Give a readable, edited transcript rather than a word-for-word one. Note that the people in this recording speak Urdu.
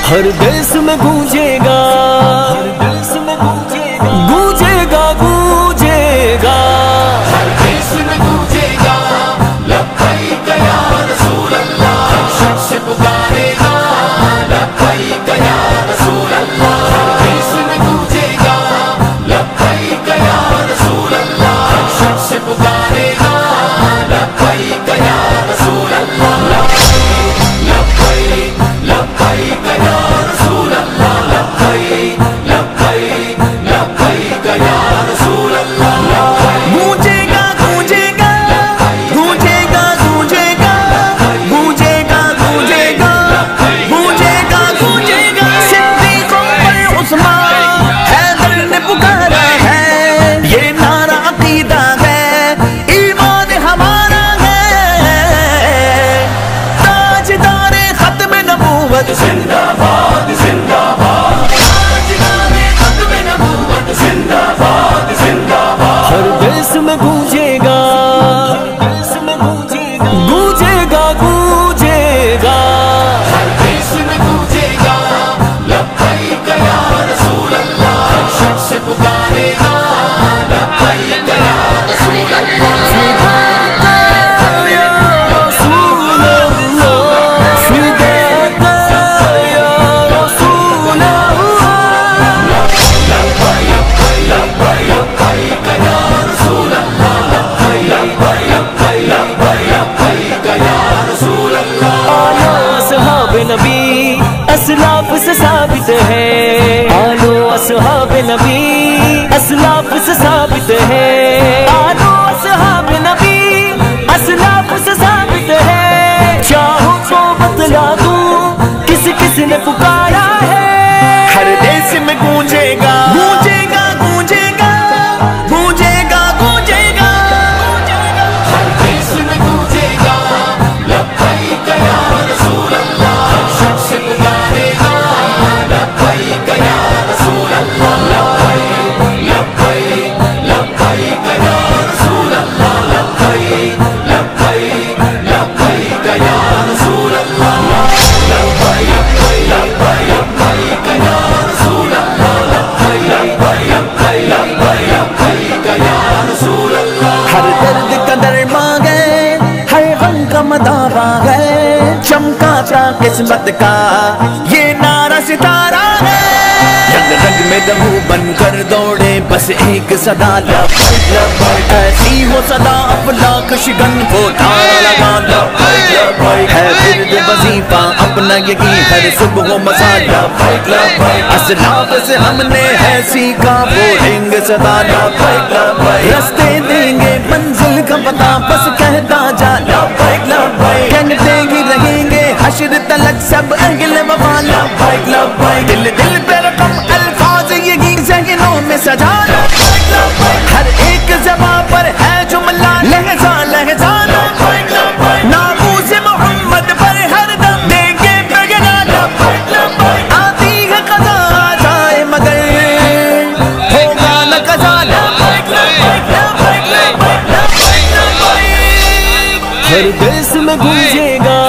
ہر دیس میں گونجے گا، ہر دیس میں گونجے گا، گونجے گا گونجے گا، ہر دیس میں گونجے گا لبیک یا رسول اللہ، ہر شخص پکارے گا لبیک یا رسول اللہ، ہر دیس میں گونجے گا لبیک یا رسول اللہ، ہر شخص پکارے گا لبیک یا رسول اللہ، لبیک لبیک لبیک یا رسول اللہ، لبیک لبیک لبیک یا رسول اللہ، گونجے گا گونجے گا گونجے گا گونجے گا گونجے گا گونجے گا گونجے گا گونجے گا، صدیق عمر عثمان حیدر نے پکارا ہے، یہ نعرہ عقیدہ ہے، ایمان ہمارا ہے، تاجدار ختم نبوت زندہ باد زندہ باد، تاجدار ختم نبوت زندہ باد زندہ باد، ہر دیس میں گونجے گا، ہر دیس میں گونجے گا، گونجے گا گونجے گا، ہر دیس میں گونجے گا لبیک یا رسول اللہ، ہر شخص پکارے گا لبیک یا رسول اللہ، یا رسول اللہ، فداک یا رسول اللہ، لبیک لبیک یا رسول اللہ، لبیک لبیک یا رسول اللہ، آلو اصحاب نبی اسلاف سے ثابت ہے، آلو اصحاب نبی اسلاف سے ثابت ہے، آلو اصحاب نبی اسلاف سے ثابت ہے، چاہو تو بتلا دوں کس کس نے پکارا ہے، ہر دیس میں گونجے گا گونجے گا گونجے گا گونجے گا گونجے گا، ہر دیس میں گونجے گا لبیک یا رسول اللہ، ہر شخص پکارے گا لبیک یا رسول اللہ، لبیک لبیک لبیک یا رسول اللہ، لبیک لبیک لبیک یا رسول اللہ، لبیک لبیک یا رسول اللہ، لبیک لبیک یا رسول اللہ، ہر درد کا درما گئے، ہر غم کا مداوا گئے، چمکا تھا قسمت کا یہ نعرہ ستارہ ہے، رنگ رنگ میں دمو بن کر دوڑے بس ایک صدا لبیک لبیک، ایسی ہو صدا افلاک شگن کو نعرہ لگا لبیک لبیک، ہے ورد وظیفہ اپنا یقین ہر صبح و مساء لبیک لبیک، اسلاف سے ہم نے ہے سیکھا بولیں گے صدا لبیک لبیک، رستے دیں گے منزل کا پتہ بس کہتا جا لبیک لبیک، کہتے ہی رہیں گے حشر تلک سب اہل وفا لبیک لبیک، دل دل پہ رقم الفاظ یہی ذہنوں میں سجا لبیک لبیک، ہر ایک زبان پر ہے جملہ لہجہ لہجہ لبیک لبیک، ناموس محمد پر ہر دم دیں گے پیغام لبیک لبیک، آتی ہے قضا آ جائے مگر ہوگا نہ قضا لبیک لبیک لبیک لبیک لبیک لبیک، ہر دیس میں گونجے گا